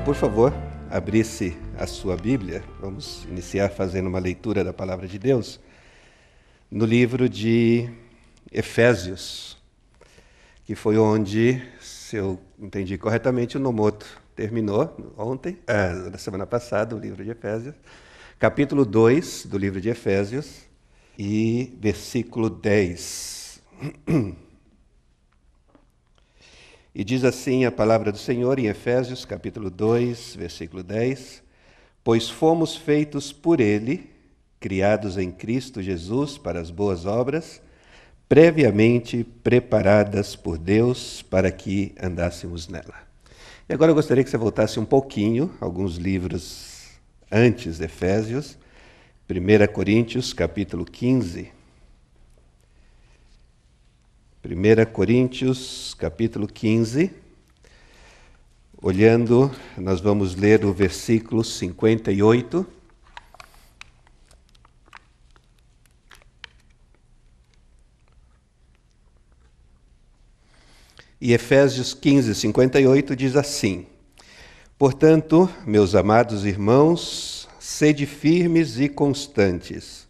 Por favor, abrisse a sua Bíblia. Vamos iniciar fazendo uma leitura da Palavra de Deus no livro de Efésios, que foi onde, se eu entendi corretamente, o Nomoto terminou na semana passada, o livro de Efésios, capítulo 2 do livro de Efésios e versículo 10. E diz assim a palavra do Senhor em Efésios, capítulo 2, versículo 10: Pois fomos feitos por Ele, criados em Cristo Jesus para as boas obras, previamente preparadas por Deus para que andássemos nela. E agora eu gostaria que você voltasse um pouquinho, alguns livros antes de Efésios, 1 Coríntios, capítulo 15. 1 Coríntios, capítulo 15, olhando, nós vamos ler o versículo 58. E Efésios 15, 58 diz assim: Portanto, meus amados irmãos, sede firmes e constantes,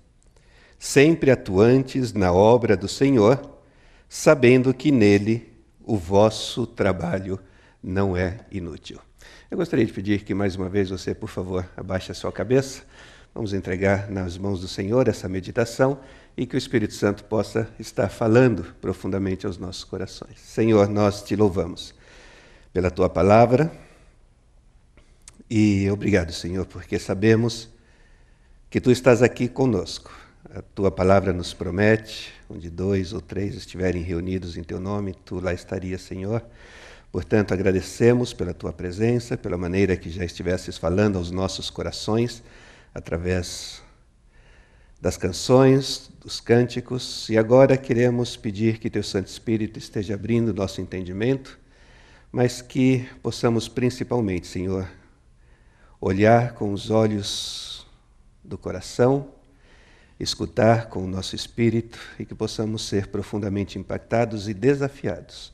sempre atuantes na obra do Senhor, sabendo que nele o vosso trabalho não é inútil. Eu gostaria de pedir que mais uma vez você, por favor, abaixe a sua cabeça. Vamos entregar nas mãos do Senhor essa meditação e que o Espírito Santo possa estar falando profundamente aos nossos corações. Senhor, nós te louvamos pela tua palavra e obrigado, Senhor, porque sabemos que tu estás aqui conosco. A tua palavra nos promete, onde 2 ou 3 estiverem reunidos em teu nome, tu lá estarias, Senhor. Portanto, agradecemos pela tua presença, pela maneira que já estivesses falando aos nossos corações, através das canções, dos cânticos. E agora queremos pedir que teu Santo Espírito esteja abrindo nosso entendimento, mas que possamos principalmente, Senhor, olhar com os olhos do coração, escutar com o nosso espírito e que possamos ser profundamente impactados e desafiados.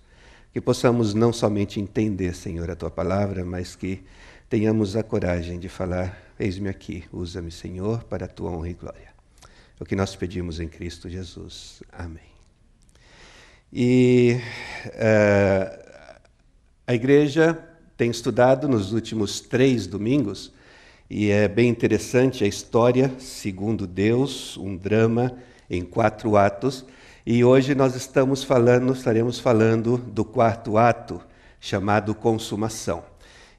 Que possamos não somente entender, Senhor, a tua palavra, mas que tenhamos a coragem de falar: eis-me aqui, usa-me, Senhor, para a tua honra e glória. É o que nós pedimos em Cristo Jesus. Amém. E a igreja tem estudado nos últimos 3 domingos, e é bem interessante a história, segundo Deus, um drama em 4 atos. E hoje nós estaremos falando do 4º ato, chamado Consumação.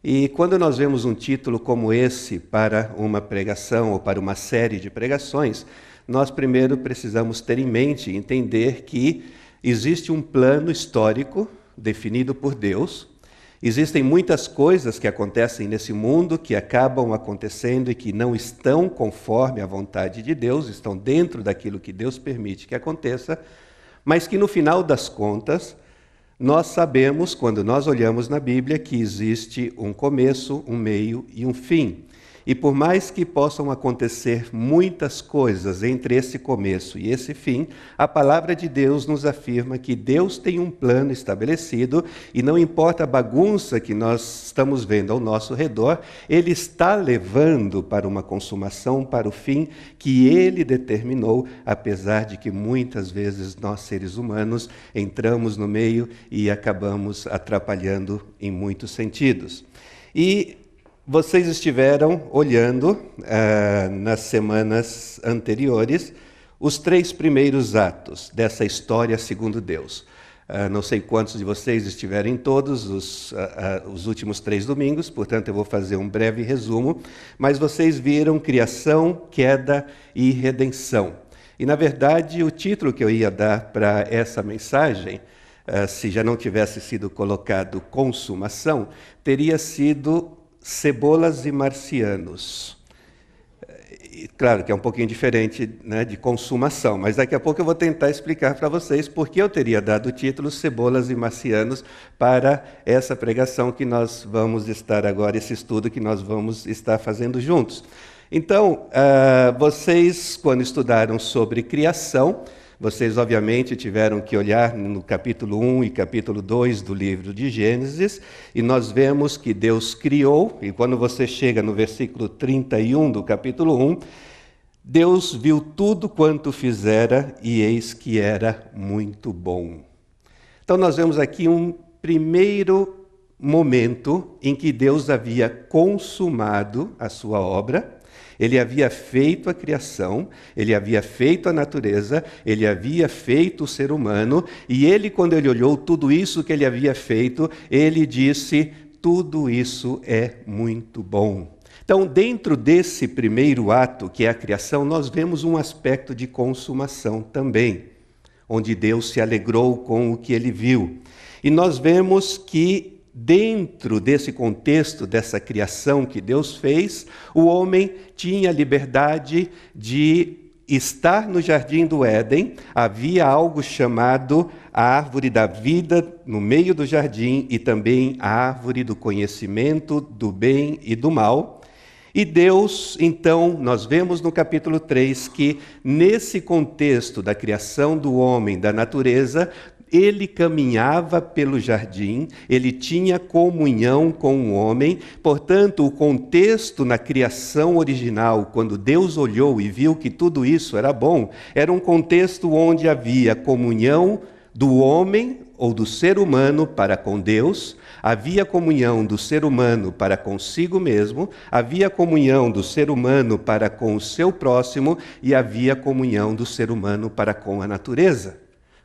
E quando nós vemos um título como esse para uma pregação ou para uma série de pregações, nós primeiro precisamos ter em mente e entender que existe um plano histórico definido por Deus. Existem muitas coisas que acontecem nesse mundo que acabam acontecendo e que não estão conforme a vontade de Deus, estão dentro daquilo que Deus permite que aconteça, mas que no final das contas, nós sabemos, quando nós olhamos na Bíblia, que existe um começo, um meio e um fim. E por mais que possam acontecer muitas coisas entre esse começo e esse fim, a palavra de Deus nos afirma que Deus tem um plano estabelecido e não importa a bagunça que nós estamos vendo ao nosso redor, Ele está levando para uma consumação, para o fim que Ele determinou, apesar de que muitas vezes nós, seres humanos, entramos no meio e acabamos atrapalhando em muitos sentidos. E vocês estiveram olhando, nas semanas anteriores, os 3 primeiros atos dessa história segundo Deus. Não sei quantos de vocês estiveram em todos os últimos 3 domingos, portanto eu vou fazer um breve resumo, mas vocês viram criação, queda e redenção. E na verdade o título que eu ia dar para essa mensagem, se já não tivesse sido colocado consumação, teria sido Cebolas e Marcianos. Claro que é um pouquinho diferente, né, de consumação, mas daqui a pouco eu vou tentar explicar para vocês por que eu teria dado o título Cebolas e Marcianos para essa pregação que nós vamos estar agora, esse estudo que nós vamos estar fazendo juntos. Então, vocês, quando estudaram sobre criação, Vocês, obviamente, tiveram que olhar no capítulo 1 e capítulo 2 do livro de Gênesis, e nós vemos que Deus criou, e quando você chega no versículo 31 do capítulo 1, Deus viu tudo quanto fizera, e eis que era muito bom. Então nós vemos aqui um primeiro momento em que Deus havia consumado a sua obra. Ele havia feito a criação, ele havia feito a natureza, ele havia feito o ser humano, e ele, quando ele olhou tudo isso que ele havia feito, ele disse: tudo isso é muito bom. Então, dentro desse primeiro ato, que é a criação, nós vemos um aspecto de consumação também, onde Deus se alegrou com o que ele viu. E nós vemos que dentro desse contexto, dessa criação que Deus fez, o homem tinha liberdade de estar no jardim do Éden. Havia algo chamado a árvore da vida no meio do jardim e também a árvore do conhecimento do bem e do mal. E Deus, então, nós vemos no capítulo 3 que nesse contexto da criação do homem, da natureza, ele caminhava pelo jardim, ele tinha comunhão com o homem. Portanto, o contexto na criação original, quando Deus olhou e viu que tudo isso era bom, era um contexto onde havia comunhão do homem ou do ser humano para com Deus, havia comunhão do ser humano para consigo mesmo, havia comunhão do ser humano para com o seu próximo e havia comunhão do ser humano para com a natureza.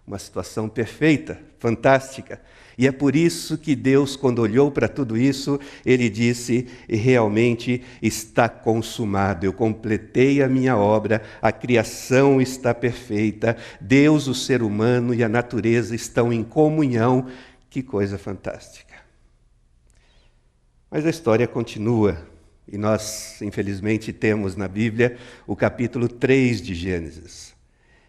Uma situação perfeita, fantástica. E é por isso que Deus, quando olhou para tudo isso, ele disse: realmente está consumado, eu completei a minha obra, a criação está perfeita, Deus, o ser humano e a natureza estão em comunhão. Que coisa fantástica. Mas a história continua, e nós, infelizmente, temos na Bíblia o capítulo 3 de Gênesis,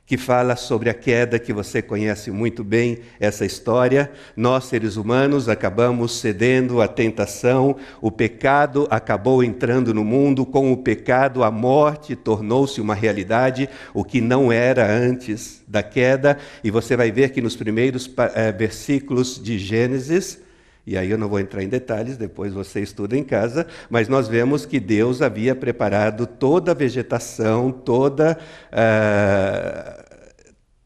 que fala sobre a queda, que você conhece muito bem essa história. Nós, seres humanos, acabamos cedendo à tentação, o pecado acabou entrando no mundo, com o pecado a morte tornou-se uma realidade, o que não era antes da queda, e você vai ver que nos primeiros versículos de Gênesis, e aí eu não vou entrar em detalhes, depois você estuda em casa, mas nós vemos que Deus havia preparado toda a vegetação,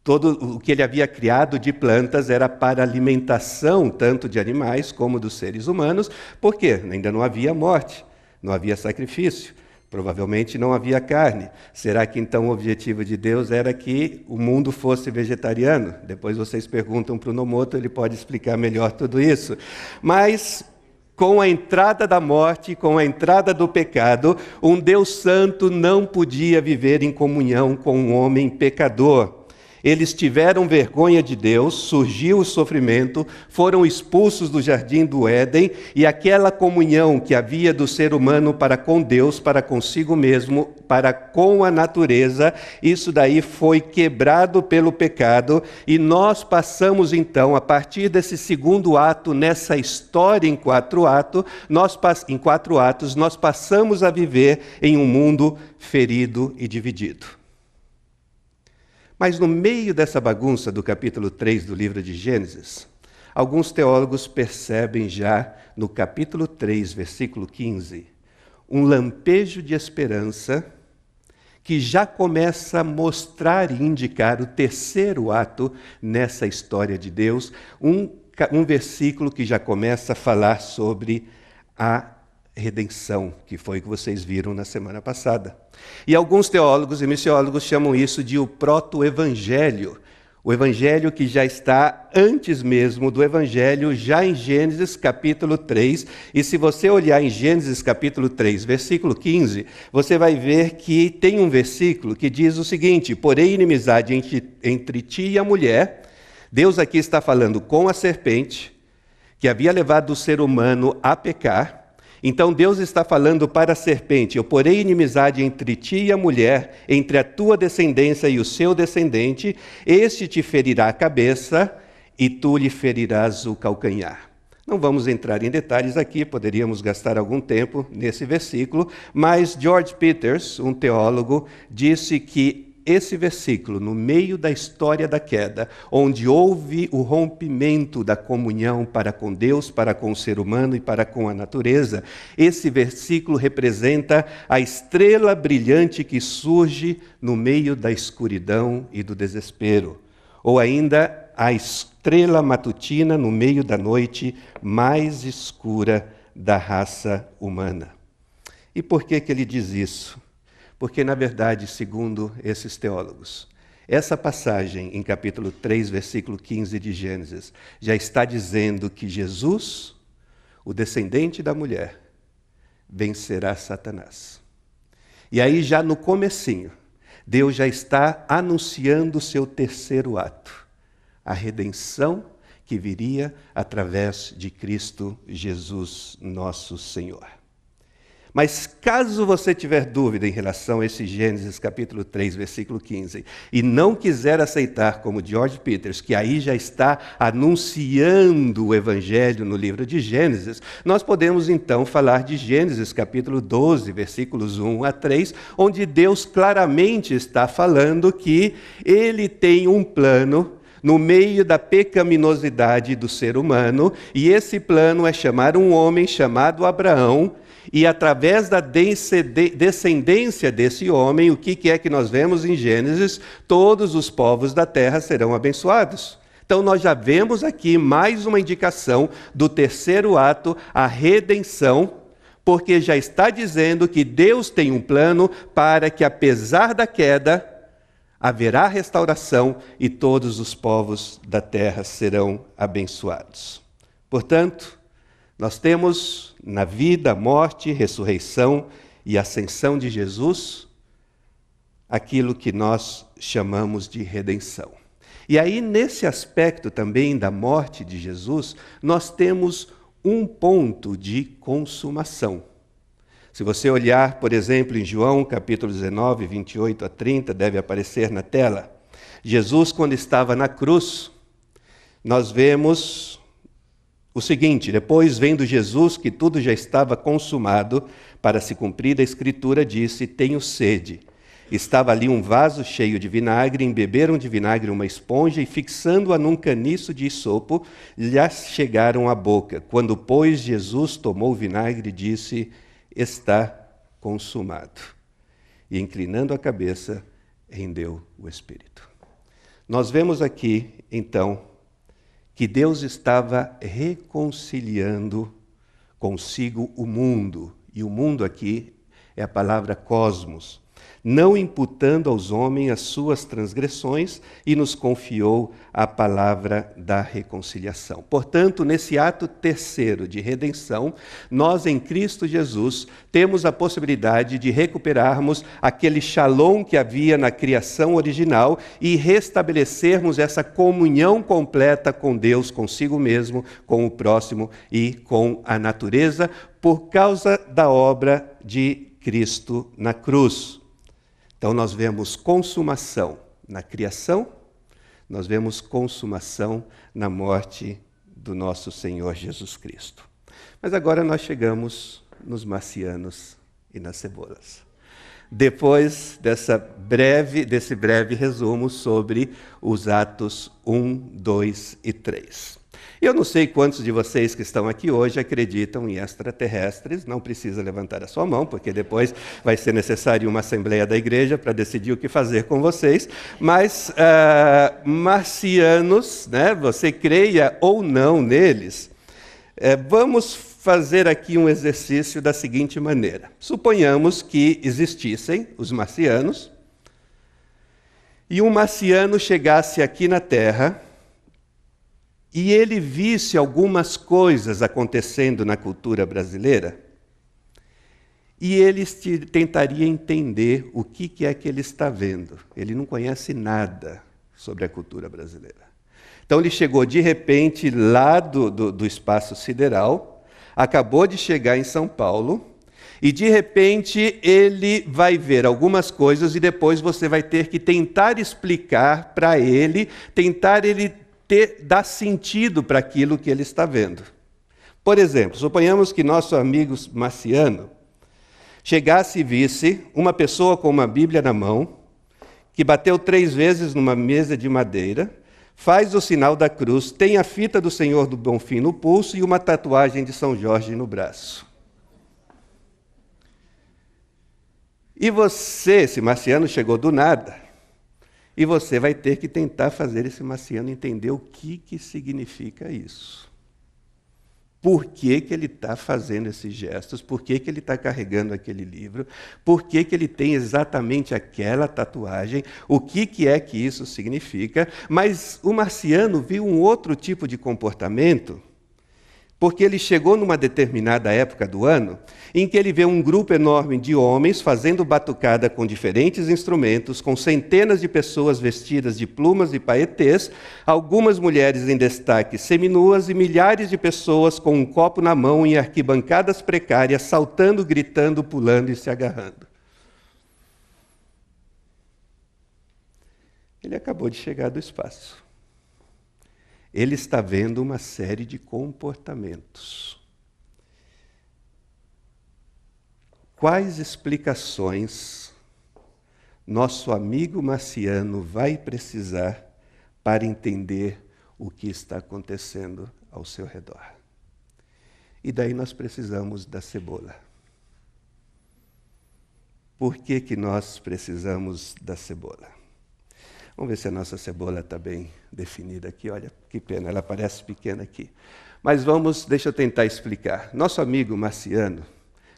todo o que ele havia criado de plantas era para alimentação tanto de animais como dos seres humanos. Por quê? Ainda não havia morte, não havia sacrifício, provavelmente não havia carne. Será que então o objetivo de Deus era que o mundo fosse vegetariano? Depois vocês perguntam para o Nomoto, ele pode explicar melhor tudo isso. Mas com a entrada da morte, com a entrada do pecado, um Deus santo não podia viver em comunhão com um homem pecador. Eles tiveram vergonha de Deus, surgiu o sofrimento, foram expulsos do jardim do Éden, e aquela comunhão que havia do ser humano para com Deus, para consigo mesmo, para com a natureza, isso daí foi quebrado pelo pecado, e nós passamos então, a partir desse segundo ato, nessa história em quatro atos, nós passamos a viver em um mundo ferido e dividido. Mas no meio dessa bagunça do capítulo 3 do livro de Gênesis, alguns teólogos percebem já no capítulo 3, versículo 15, um lampejo de esperança que já começa a mostrar e indicar o terceiro ato nessa história de Deus, um versículo que já começa a falar sobre a redenção, que foi o que vocês viram na semana passada. E alguns teólogos e missiólogos chamam isso de o proto-evangelho, o evangelho que já está antes mesmo do evangelho, já em Gênesis capítulo 3, e se você olhar em Gênesis capítulo 3, versículo 15, você vai ver que tem um versículo que diz o seguinte: porém inimizade entre ti e a mulher. Deus aqui está falando com a serpente, que havia levado o ser humano a pecar. Então Deus está falando para a serpente: eu porei inimizade entre ti e a mulher, entre a tua descendência e o seu descendente, este te ferirá a cabeça e tu lhe ferirás o calcanhar. Não vamos entrar em detalhes aqui, poderíamos gastar algum tempo nesse versículo, mas George Peters, um teólogo, disse que esse versículo, no meio da história da queda, onde houve o rompimento da comunhão para com Deus, para com o ser humano e para com a natureza, esse versículo representa a estrela brilhante que surge no meio da escuridão e do desespero, ou ainda a estrela matutina no meio da noite mais escura da raça humana. E por que ele diz isso? Porque, na verdade, segundo esses teólogos, essa passagem em capítulo 3, versículo 15 de Gênesis, já está dizendo que Jesus, o descendente da mulher, vencerá Satanás. E aí, já no comecinho, Deus já está anunciando o seu terceiro ato, a redenção que viria através de Cristo Jesus, nosso Senhor. Mas caso você tiver dúvida em relação a esse Gênesis capítulo 3, versículo 15, e não quiser aceitar como George Peters, que aí já está anunciando o Evangelho no livro de Gênesis, nós podemos então falar de Gênesis capítulo 12, versículos 1 a 3, onde Deus claramente está falando que Ele tem um plano no meio da pecaminosidade do ser humano, e esse plano é chamar um homem chamado Abraão, e através da descendência desse homem, o que é que nós vemos em Gênesis? Todos os povos da terra serão abençoados. Então nós já vemos aqui mais uma indicação do terceiro ato, a redenção, porque já está dizendo que Deus tem um plano para que, apesar da queda, haverá restauração e todos os povos da terra serão abençoados. Portanto, nós temos na vida, morte, ressurreição e ascensão de Jesus aquilo que nós chamamos de redenção. E aí, nesse aspecto também da morte de Jesus, nós temos um ponto de consumação. Se você olhar, por exemplo, em João, capítulo 19, 28 a 30, deve aparecer na tela. Jesus, quando estava na cruz, nós vemos o seguinte: depois, vendo Jesus que tudo já estava consumado, para se cumprir a Escritura, disse: tenho sede. Estava ali um vaso cheio de vinagre, embeberam de vinagre uma esponja e, fixando-a num caniço de isopo, lhe chegaram à boca. Quando, pois, Jesus tomou o vinagre, disse: está consumado. E, inclinando a cabeça, rendeu o Espírito. Nós vemos aqui, então, que Deus estava reconciliando consigo o mundo. E o mundo aqui é a palavra cosmos. Não imputando aos homens as suas transgressões, e nos confiou a palavra da reconciliação. Portanto, nesse ato terceiro de redenção, nós em Cristo Jesus temos a possibilidade de recuperarmos aquele shalom que havia na criação original e restabelecermos essa comunhão completa com Deus, consigo mesmo, com o próximo e com a natureza, por causa da obra de Cristo na cruz. Então, nós vemos consumação na criação, nós vemos consumação na morte do nosso Senhor Jesus Cristo. Mas agora nós chegamos nos marcianos e nas cebolas. Depois desse breve resumo sobre os atos 1, 2 e 3. Eu não sei quantos de vocês que estão aqui hoje acreditam em extraterrestres, não precisa levantar a sua mão, porque depois vai ser necessário uma assembleia da igreja para decidir o que fazer com vocês, mas marcianos, né, você creia ou não neles, vamos fazer aqui um exercício da seguinte maneira. Suponhamos que existissem os marcianos, e um marciano chegasse aqui na Terra, e ele visse algumas coisas acontecendo na cultura brasileira, e ele tentaria entender o que é que ele está vendo. Ele não conhece nada sobre a cultura brasileira. Então ele chegou de repente lá do espaço sideral, acabou de chegar em São Paulo, e de repente ele vai ver algumas coisas e depois você vai ter que tentar explicar para ele, dar sentido para aquilo que ele está vendo. Por exemplo, suponhamos que nosso amigo marciano chegasse e visse uma pessoa com uma Bíblia na mão, que bateu 3 vezes numa mesa de madeira, faz o sinal da cruz, tem a fita do Senhor do Bonfim no pulso e uma tatuagem de São Jorge no braço. E você, esse marciano chegou do nada, e você vai ter que tentar fazer esse marciano entender o que significa isso. Por que ele está fazendo esses gestos? Por que ele está carregando aquele livro? Por que ele tem exatamente aquela tatuagem? O que é que isso significa? Mas o marciano viu um outro tipo de comportamento, porque ele chegou numa determinada época do ano em que ele vê um grupo enorme de homens fazendo batucada com diferentes instrumentos, com centenas de pessoas vestidas de plumas e paetês, algumas mulheres em destaque seminuas e milhares de pessoas com um copo na mão em arquibancadas precárias, saltando, gritando, pulando e se agarrando. Ele acabou de chegar do espaço. Ele está vendo uma série de comportamentos. Quais explicações nosso amigo marciano vai precisar para entender o que está acontecendo ao seu redor? E daí nós precisamos da cebola. Por que nós precisamos da cebola? Vamos ver se a nossa cebola está bem definida aqui. Olha, que pena, ela parece pequena aqui. Mas deixa eu tentar explicar. Nosso amigo marciano,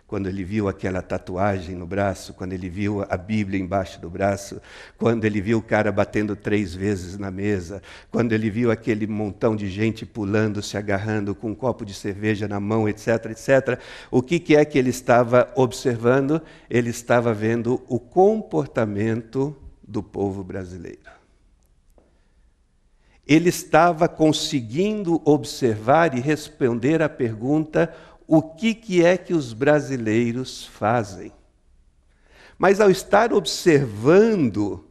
quando ele viu aquela tatuagem no braço, quando ele viu a Bíblia embaixo do braço, quando ele viu o cara batendo 3 vezes na mesa, quando ele viu aquele montão de gente pulando, se agarrando com um copo de cerveja na mão, etc., etc., o que é que ele estava observando? Ele estava vendo o comportamento do povo brasileiro. Ele estava conseguindo observar e responder à pergunta: o que é que os brasileiros fazem? Mas ao estar observando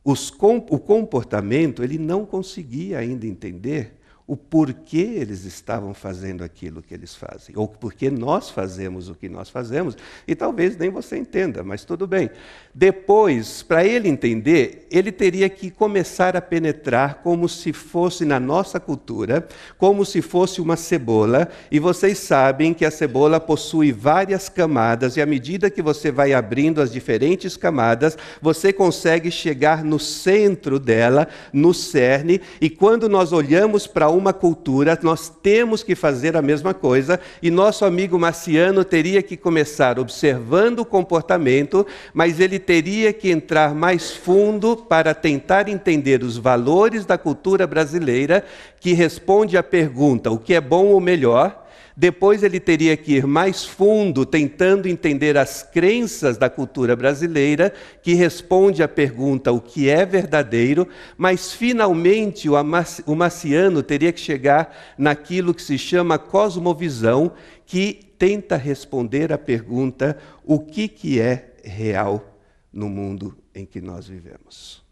o comportamento, ele não conseguia ainda entender o porquê eles estavam fazendo aquilo que eles fazem, ou porquê nós fazemos o que nós fazemos, e talvez nem você entenda, mas tudo bem. Depois, para ele entender, ele teria que começar a penetrar como se fosse na nossa cultura, como se fosse uma cebola, e vocês sabem que a cebola possui várias camadas, e à medida que você vai abrindo as diferentes camadas, você consegue chegar no centro dela, no cerne, e quando nós olhamos para uma cultura, nós temos que fazer a mesma coisa, e nosso amigo marciano teria que começar observando o comportamento, mas ele teria que entrar mais fundo para tentar entender os valores da cultura brasileira, que responde à pergunta: o que é bom ou melhor? Depois ele teria que ir mais fundo, tentando entender as crenças da cultura brasileira, que responde à pergunta: o que é verdadeiro? Mas, finalmente, o marciano teria que chegar naquilo que se chama cosmovisão, que tenta responder à pergunta: o que é real no mundo em que nós vivemos?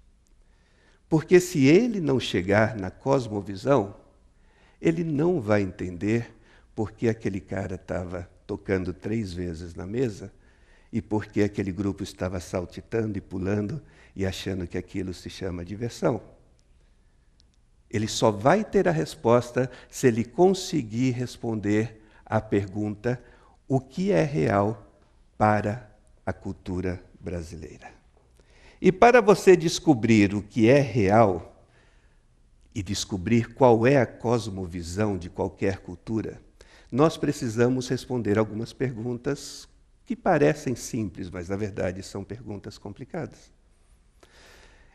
Porque se ele não chegar na cosmovisão, ele não vai entender por que aquele cara estava tocando 3 vezes na mesa e por que aquele grupo estava saltitando e pulando e achando que aquilo se chama diversão. Ele só vai ter a resposta se ele conseguir responder à pergunta: o que é real para a cultura brasileira? E para você descobrir o que é real e descobrir qual é a cosmovisão de qualquer cultura, nós precisamos responder algumas perguntas que parecem simples, mas na verdade são perguntas complicadas.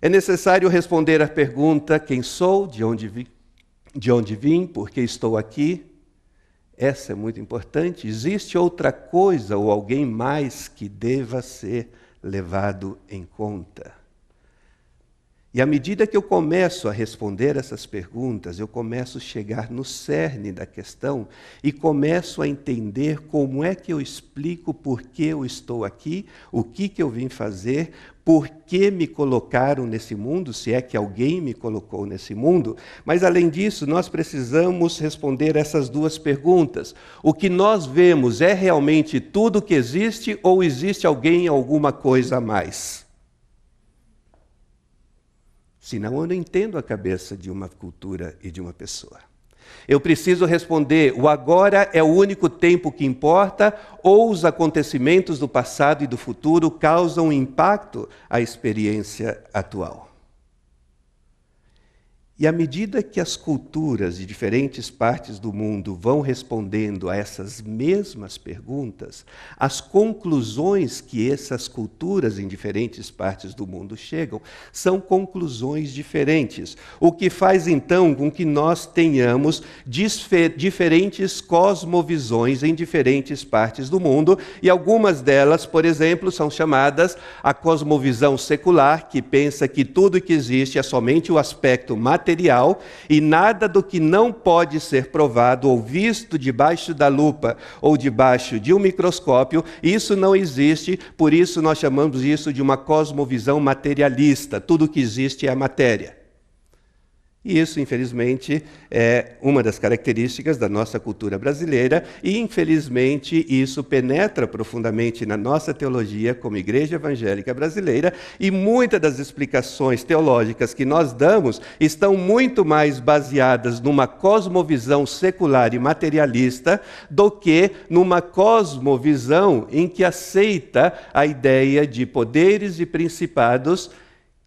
É necessário responder à pergunta: quem sou, de onde vim, por que estou aqui? Essa é muito importante. Existe outra coisa ou alguém mais que deva ser levado em conta? E à medida que eu começo a responder essas perguntas, eu começo a chegar no cerne da questão e começo a entender como é que eu explico por que eu estou aqui, o que eu vim fazer, por que me colocaram nesse mundo, se é que alguém me colocou nesse mundo. Mas, além disso, nós precisamos responder essas 2 perguntas. O que nós vemos é realmente tudo que existe ou existe alguém, alguma coisa a mais? Senão eu não entendo a cabeça de uma cultura e de uma pessoa. Eu preciso responder: o agora é o único tempo que importa, ou os acontecimentos do passado e do futuro causam impacto à experiência atual? E à medida que as culturas de diferentes partes do mundo vão respondendo a essas mesmas perguntas, as conclusões que essas culturas em diferentes partes do mundo chegam são conclusões diferentes, o que faz então com que nós tenhamos diferentes cosmovisões em diferentes partes do mundo, e algumas delas, por exemplo, são chamadas a cosmovisão secular, que pensa que tudo que existe é somente o aspecto material e nada do que não pode ser provado ou visto debaixo da lupa ou debaixo de um microscópio, isso não existe, por isso nós chamamos isso de uma cosmovisão materialista. Tudo que existe é a matéria. E isso, infelizmente, é uma das características da nossa cultura brasileira e, infelizmente, isso penetra profundamente na nossa teologia como Igreja Evangélica Brasileira, e muitas das explicações teológicas que nós damos estão muito mais baseadas numa cosmovisão secular e materialista do que numa cosmovisão em que aceita a ideia de poderes e principados,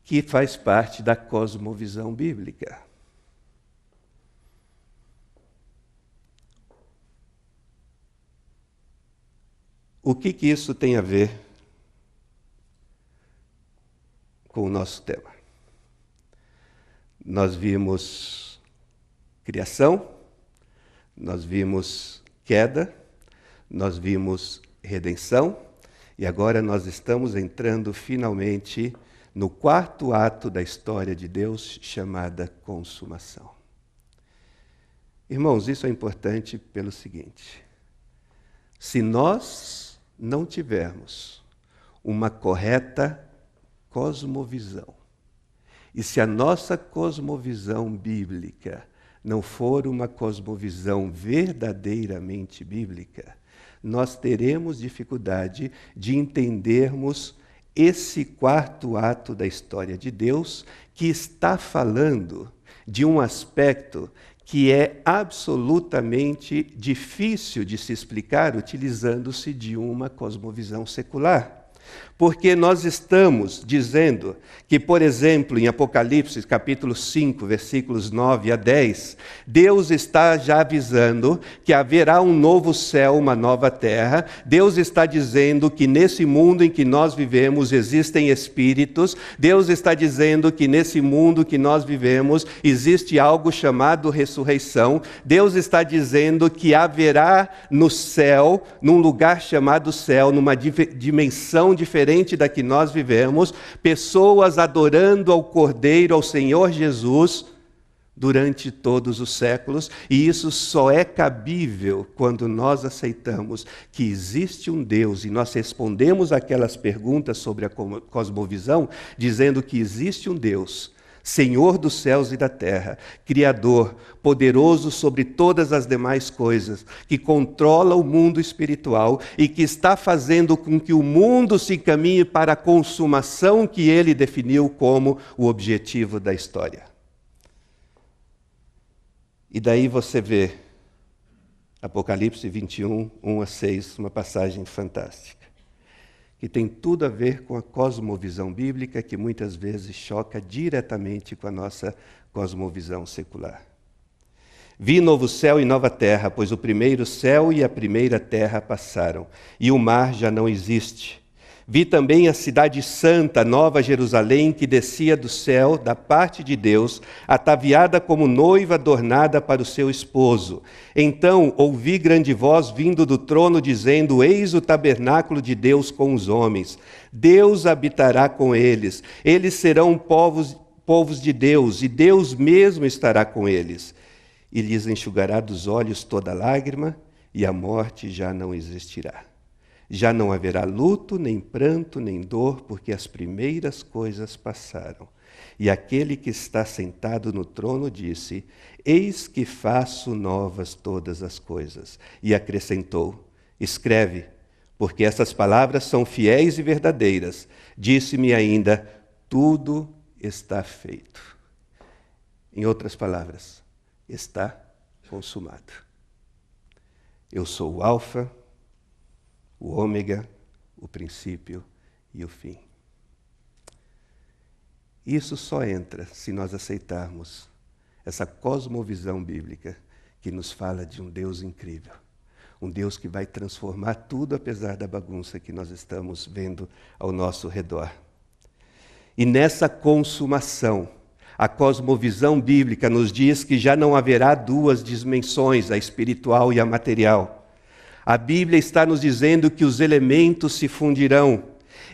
que faz parte da cosmovisão bíblica. O que isso tem a ver com o nosso tema? Nós vimos criação, nós vimos queda, nós vimos redenção, e agora nós estamos entrando finalmente no quarto ato da história de Deus, chamada consumação. Irmãos, isso é importante pelo seguinte: se nós não tivermos uma correta cosmovisão, e se a nossa cosmovisão bíblica não for uma cosmovisão verdadeiramente bíblica, nós teremos dificuldade de entendermos esse quarto ato da história de Deus, que está falando de um aspecto que é absolutamente difícil de se explicar utilizando-se de uma cosmovisão secular. Porque nós estamos dizendo que, por exemplo, em Apocalipse, capítulo 5, versículos 9 a 10, Deus está já avisando que haverá um novo céu, uma nova terra. Deus está dizendo que nesse mundo em que nós vivemos existem espíritos. Deus está dizendo que nesse mundo que nós vivemos existe algo chamado ressurreição. Deus está dizendo que haverá no céu, num lugar chamado céu, numa dimensão diferente da que nós vivemos, pessoas adorando ao Cordeiro, ao Senhor Jesus, durante todos os séculos, e isso só é cabível quando nós aceitamos que existe um Deus, e nós respondemos aquelas perguntas sobre a cosmovisão, dizendo que existe um Deus, Senhor dos céus e da terra, Criador, poderoso sobre todas as demais coisas, que controla o mundo espiritual e que está fazendo com que o mundo se caminhe para a consumação que ele definiu como o objetivo da história. E daí você vê Apocalipse 21, 1 a 6, uma passagem fantástica, que tem tudo a ver com a cosmovisão bíblica, que muitas vezes choca diretamente com a nossa cosmovisão secular. Vi novo céu e nova terra, pois o primeiro céu e a primeira terra passaram, e o mar já não existe. Vi também a cidade santa, Nova Jerusalém, que descia do céu, da parte de Deus, ataviada como noiva adornada para o seu esposo. Então ouvi grande voz vindo do trono, dizendo: Eis o tabernáculo de Deus com os homens. Deus habitará com eles. Eles serão povos de Deus, e Deus mesmo estará com eles. E lhes enxugará dos olhos toda lágrima, e a morte já não existirá. Já não haverá luto, nem pranto, nem dor, porque as primeiras coisas passaram. E aquele que está sentado no trono disse: Eis que faço novas todas as coisas. E acrescentou: Escreve, porque essas palavras são fiéis e verdadeiras. Disse-me ainda: Tudo está feito. Em outras palavras, está consumado. Eu sou o Alfa, o Ômega, o princípio e o fim. Isso só entra se nós aceitarmos essa cosmovisão bíblica que nos fala de um Deus incrível. Um Deus que vai transformar tudo apesar da bagunça que nós estamos vendo ao nosso redor. E nessa consumação, a cosmovisão bíblica nos diz que já não haverá duas dimensões, a espiritual e a material. A Bíblia está nos dizendo que os elementos se fundirão.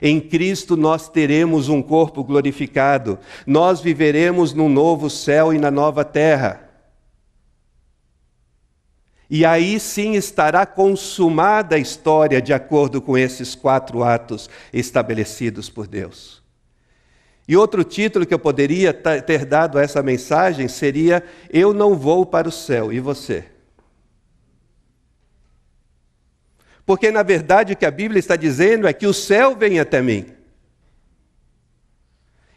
Em Cristo nós teremos um corpo glorificado. Nós viveremos num novo céu e na nova terra. E aí sim estará consumada a história de acordo com esses 4 atos estabelecidos por Deus. E outro título que eu poderia ter dado a essa mensagem seria: Eu não vou para o céu, e você? Porque, na verdade, o que a Bíblia está dizendo é que o céu vem até mim.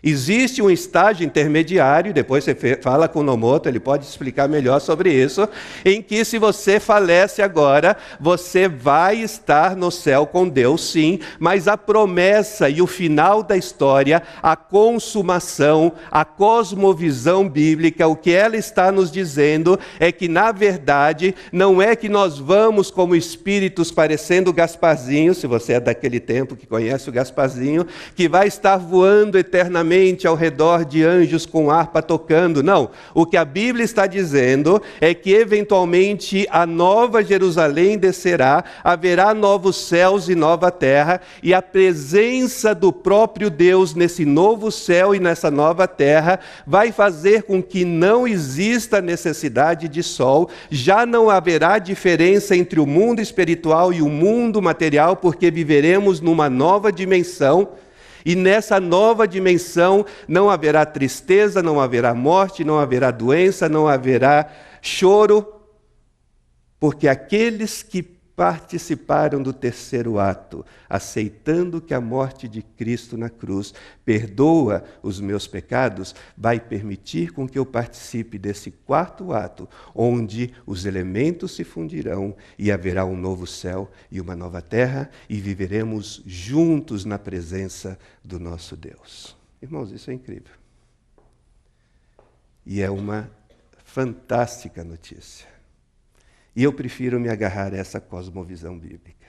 Existe um estágio intermediário, depois você fala com o Nomoto, ele pode explicar melhor sobre isso, em que se você falece agora, você vai estar no céu com Deus, sim, mas a promessa e o final da história, a consumação, a cosmovisão bíblica, o que ela está nos dizendo é que, na verdade, não é que nós vamos como espíritos parecendo o Gasparzinho, se você é daquele tempo que conhece o Gasparzinho, que vai estar voando eternamente ao redor de anjos com harpa tocando. Não, o que a Bíblia está dizendo é que eventualmente a nova Jerusalém descerá, haverá novos céus e nova terra, e a presença do próprio Deus nesse novo céu e nessa nova terra vai fazer com que não exista necessidade de sol, já não haverá diferença entre o mundo espiritual e o mundo material, porque viveremos numa nova dimensão. E nessa nova dimensão não haverá tristeza, não haverá morte, não haverá doença, não haverá choro, porque aqueles que participaram do terceiro ato, aceitando que a morte de Cristo na cruz perdoa os meus pecados, vai permitir com que eu participe desse quarto ato, onde os elementos se fundirão e haverá um novo céu e uma nova terra, e viveremos juntos na presença do nosso Deus. Irmãos, isso é incrível. E é uma fantástica notícia. E eu prefiro me agarrar a essa cosmovisão bíblica.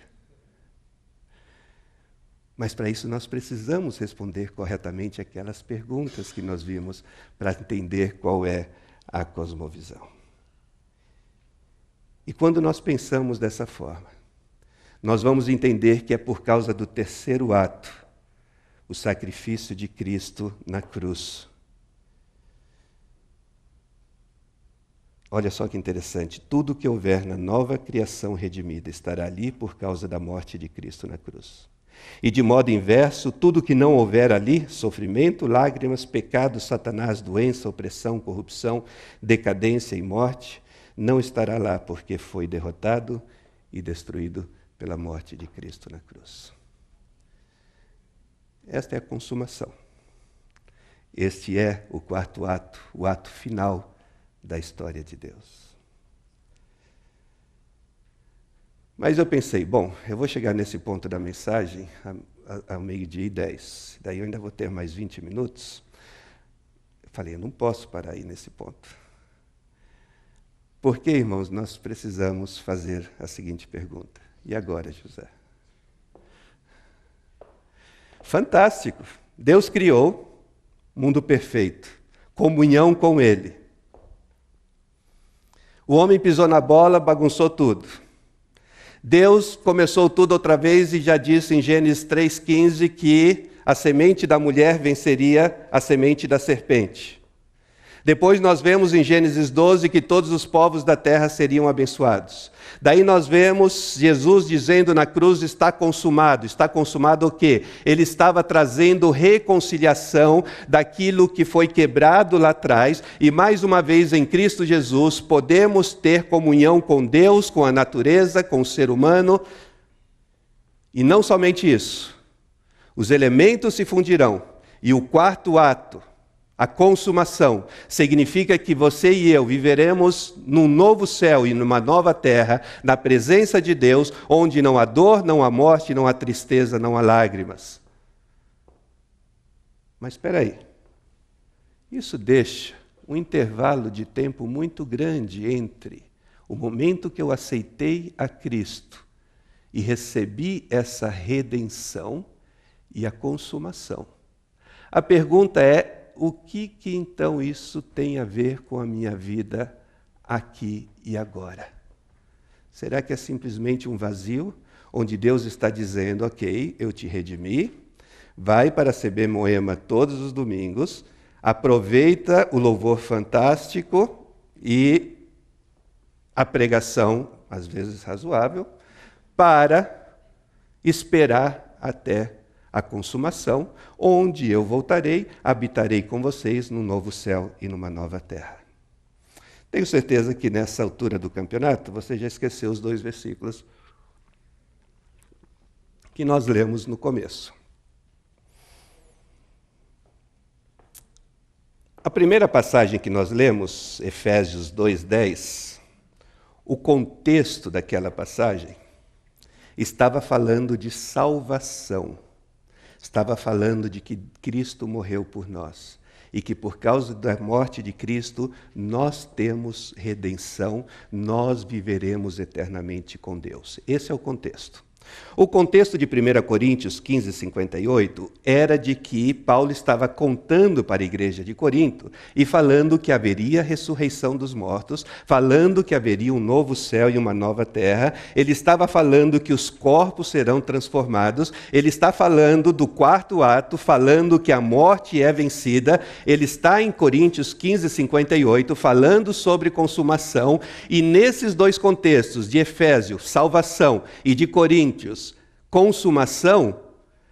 Mas para isso nós precisamos responder corretamente aquelas perguntas que nós vimos para entender qual é a cosmovisão. E quando nós pensamos dessa forma, nós vamos entender que é por causa do terceiro ato, o sacrifício de Cristo na cruz. Olha só que interessante, tudo que houver na nova criação redimida estará ali por causa da morte de Cristo na cruz. E de modo inverso, tudo que não houver ali, sofrimento, lágrimas, pecado, Satanás, doença, opressão, corrupção, decadência e morte, não estará lá porque foi derrotado e destruído pela morte de Cristo na cruz. Esta é a consumação. Este é o quarto ato, o ato final da história de Deus. Mas eu pensei, bom, eu vou chegar nesse ponto da mensagem ao 12:10, daí eu ainda vou ter mais 20 minutos. Eu falei, eu não posso parar aí nesse ponto. Porque, irmãos, nós precisamos fazer a seguinte pergunta. E agora, José? Fantástico! Deus criou mundo perfeito, comunhão com Ele. O homem pisou na bola, bagunçou tudo. Deus começou tudo outra vez e já disse em Gênesis 3,15 que a semente da mulher venceria a semente da serpente. Depois nós vemos em Gênesis 12 que todos os povos da terra seriam abençoados. Daí nós vemos Jesus dizendo na cruz, está consumado. Está consumado o quê? Ele estava trazendo reconciliação daquilo que foi quebrado lá atrás. E mais uma vez em Cristo Jesus podemos ter comunhão com Deus, com a natureza, com o ser humano. E não somente isso. Os elementos se fundirão. E o quarto ato, a consumação, significa que você e eu viveremos num novo céu e numa nova terra, na presença de Deus, onde não há dor, não há morte, não há tristeza, não há lágrimas. Mas espera aí, isso deixa um intervalo de tempo muito grande entre o momento que eu aceitei a Cristo e recebi essa redenção e a consumação. A pergunta é, o que então isso tem a ver com a minha vida aqui e agora? Será que é simplesmente um vazio, onde Deus está dizendo, ok, eu te redimi, vai para a CB Moema todos os domingos, aproveita o louvor fantástico e a pregação, às vezes razoável, para esperar até a consumação, onde eu voltarei, habitarei com vocês num novo céu e numa nova terra. Tenho certeza que nessa altura do campeonato você já esqueceu os 2 versículos que nós lemos no começo. A primeira passagem que nós lemos, Efésios 2:10, o contexto daquela passagem estava falando de salvação. Estava falando de que Cristo morreu por nós e que por causa da morte de Cristo nós temos redenção, nós viveremos eternamente com Deus. Esse é o contexto. O contexto de 1 Coríntios 15:58 era de que Paulo estava contando para a igreja de Corinto e falando que haveria ressurreição dos mortos, falando que haveria um novo céu e uma nova terra. Ele estava falando que os corpos serão transformados. Ele está falando do 4º ato, falando que a morte é vencida. Ele está em Coríntios 15:58 falando sobre consumação. E nesses 2 contextos, de Efésios, salvação, e de Coríntios, consumação,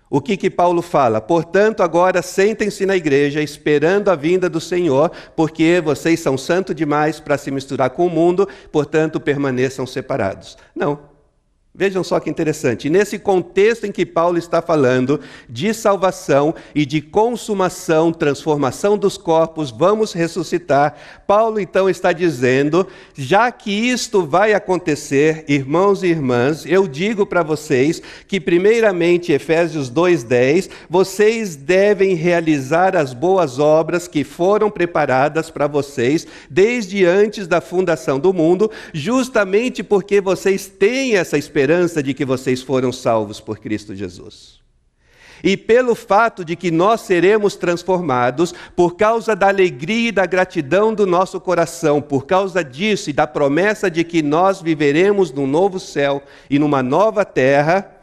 o que Paulo fala? Portanto, agora sentem-se na igreja, esperando a vinda do Senhor, porque vocês são santos demais para se misturar com o mundo, portanto, permaneçam separados. Não. Vejam só que interessante. Nesse contexto em que Paulo está falando de salvação e de consumação, transformação dos corpos, vamos ressuscitar, Paulo então está dizendo, já que isto vai acontecer, irmãos e irmãs, eu digo para vocês que primeiramente, Efésios 2:10, vocês devem realizar as boas obras que foram preparadas para vocês desde antes da fundação do mundo, justamente porque vocês têm essa esperança de que vocês foram salvos por Cristo Jesus. E pelo fato de que nós seremos transformados, por causa da alegria e da gratidão do nosso coração, por causa disso e da promessa de que nós viveremos num novo céu e numa nova terra,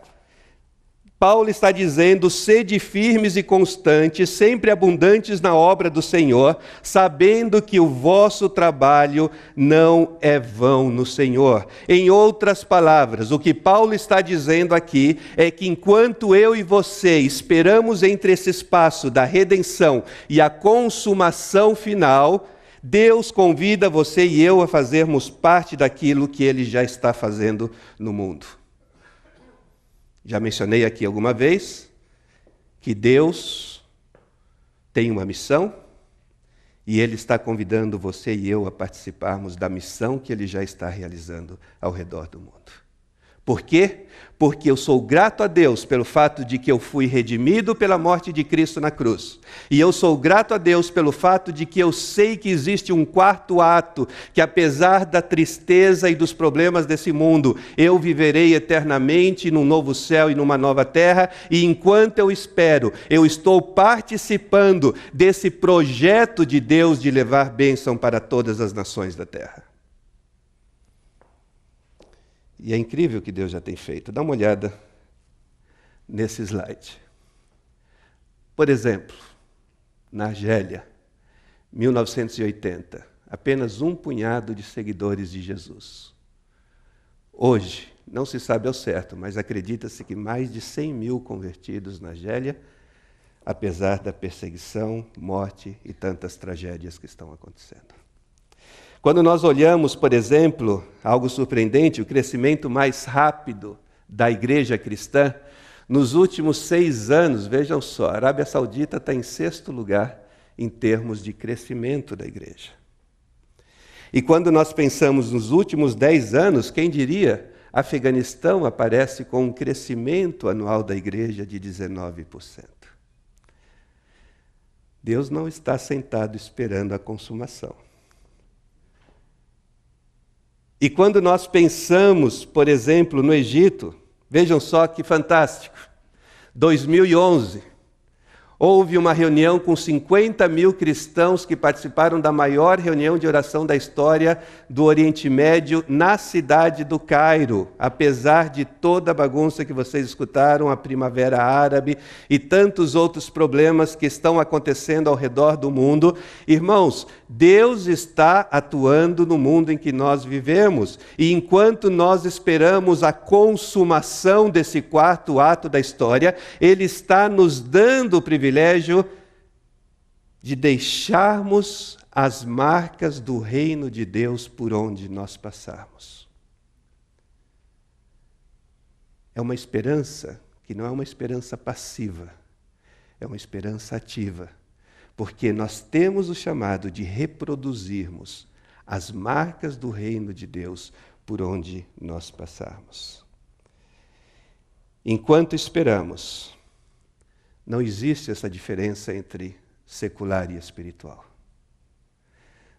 Paulo está dizendo, sede firmes e constantes, sempre abundantes na obra do Senhor, sabendo que o vosso trabalho não é vão no Senhor. Em outras palavras, o que Paulo está dizendo aqui é que enquanto eu e você esperamos entre esse espaço da redenção e a consumação final, Deus convida você e eu a fazermos parte daquilo que Ele já está fazendo no mundo. Já mencionei aqui alguma vez que Deus tem uma missão e Ele está convidando você e eu a participarmos da missão que Ele já está realizando ao redor do mundo. Por quê? Porque eu sou grato a Deus pelo fato de que eu fui redimido pela morte de Cristo na cruz. E eu sou grato a Deus pelo fato de que eu sei que existe um 4º ato, que apesar da tristeza e dos problemas desse mundo, eu viverei eternamente num novo céu e numa nova terra, e enquanto eu espero, eu estou participando desse projeto de Deus de levar bênção para todas as nações da terra. E é incrível o que Deus já tem feito. Dá uma olhada nesse slide. Por exemplo, na Argélia, 1980, apenas um punhado de seguidores de Jesus. Hoje, não se sabe ao certo, mas acredita-se que mais de 100 mil convertidos na Argélia, apesar da perseguição, morte e tantas tragédias que estão acontecendo. Quando nós olhamos, por exemplo, algo surpreendente, o crescimento mais rápido da igreja cristã, nos últimos 6 anos, vejam só, a Arábia Saudita está em 6º lugar em termos de crescimento da igreja. E quando nós pensamos nos últimos 10 anos, quem diria, Afeganistão aparece com um crescimento anual da igreja de 19%. Deus não está sentado esperando a consumação. E quando nós pensamos, por exemplo, no Egito, vejam só que fantástico, 2011, houve uma reunião com 50 mil cristãos que participaram da maior reunião de oração da história do Oriente Médio na cidade do Cairo. Apesar de toda a bagunça que vocês escutaram, a Primavera Árabe e tantos outros problemas que estão acontecendo ao redor do mundo, irmãos, Deus está atuando no mundo em que nós vivemos. E enquanto nós esperamos a consumação desse quarto ato da história, Ele está nos dando o privilégio de deixarmos as marcas do reino de Deus por onde nós passarmos. É uma esperança que não é uma esperança passiva, é uma esperança ativa, porque nós temos o chamado de reproduzirmos as marcas do reino de Deus por onde nós passarmos. Enquanto esperamos, não existe essa diferença entre secular e espiritual.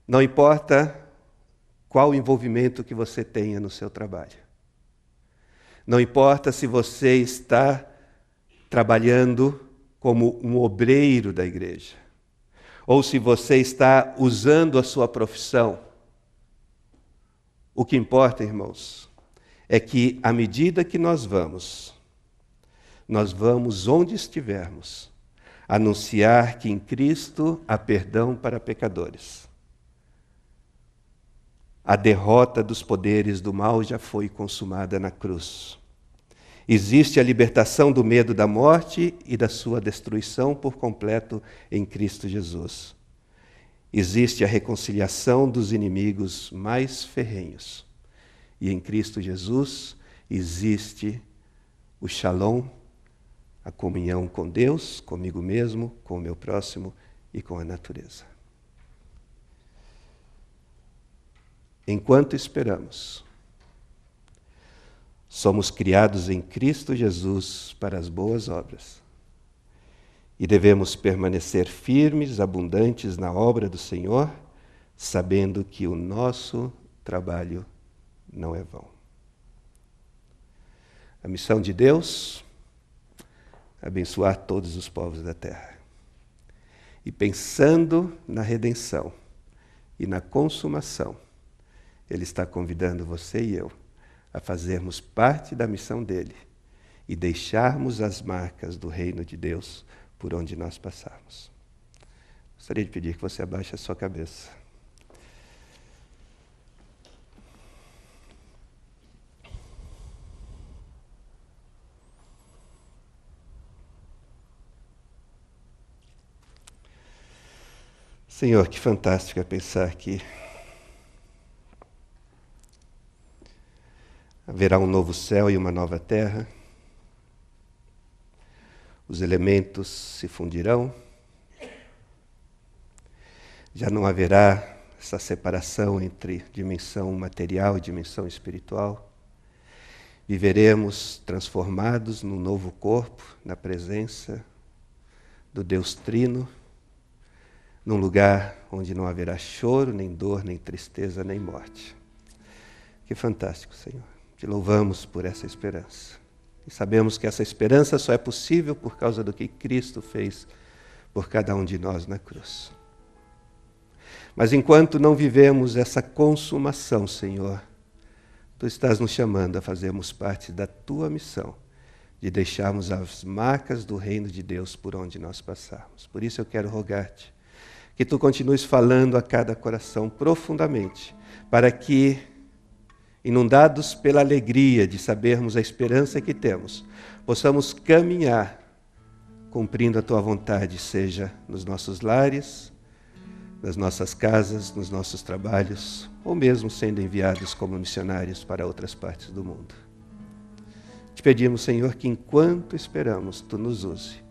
Não importa qual envolvimento que você tenha no seu trabalho. Não importa se você está trabalhando como um obreiro da igreja, ou se você está usando a sua profissão. O que importa, irmãos, é que à medida que nós vamos onde estivermos, anunciar que em Cristo há perdão para pecadores. A derrota dos poderes do mal já foi consumada na cruz. Existe a libertação do medo da morte e da sua destruição por completo em Cristo Jesus. Existe a reconciliação dos inimigos mais ferrenhos. E em Cristo Jesus existe o shalom, a comunhão com Deus, comigo mesmo, com o meu próximo e com a natureza. Enquanto esperamos, somos criados em Cristo Jesus para as boas obras e devemos permanecer firmes, abundantes na obra do Senhor, sabendo que o nosso trabalho não é vão. A missão de Deus abençoar todos os povos da terra. E pensando na redenção e na consumação, Ele está convidando você e eu a fazermos parte da missão dEle e deixarmos as marcas do reino de Deus por onde nós passarmos. Gostaria de pedir que você abaixe a sua cabeça. Senhor, que fantástico é pensar que haverá um novo céu e uma nova terra. Os elementos se fundirão. Já não haverá essa separação entre dimensão material e dimensão espiritual. Viveremos transformados num novo corpo, na presença do Deus Trino, num lugar onde não haverá choro, nem dor, nem tristeza, nem morte. Que fantástico, Senhor. Te louvamos por essa esperança. E sabemos que essa esperança só é possível por causa do que Cristo fez por cada um de nós na cruz. Mas enquanto não vivemos essa consumação, Senhor, Tu estás nos chamando a fazermos parte da Tua missão, de deixarmos as marcas do reino de Deus por onde nós passarmos. Por isso eu quero rogar-te que Tu continues falando a cada coração profundamente, para que, inundados pela alegria de sabermos a esperança que temos, possamos caminhar cumprindo a Tua vontade, seja nos nossos lares, nas nossas casas, nos nossos trabalhos, ou mesmo sendo enviados como missionários para outras partes do mundo. Te pedimos, Senhor, que enquanto esperamos, Tu nos use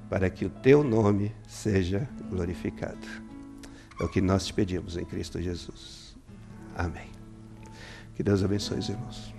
para que o teu nome seja glorificado. É o que nós te pedimos em Cristo Jesus. Amém. Que Deus abençoe os irmãos.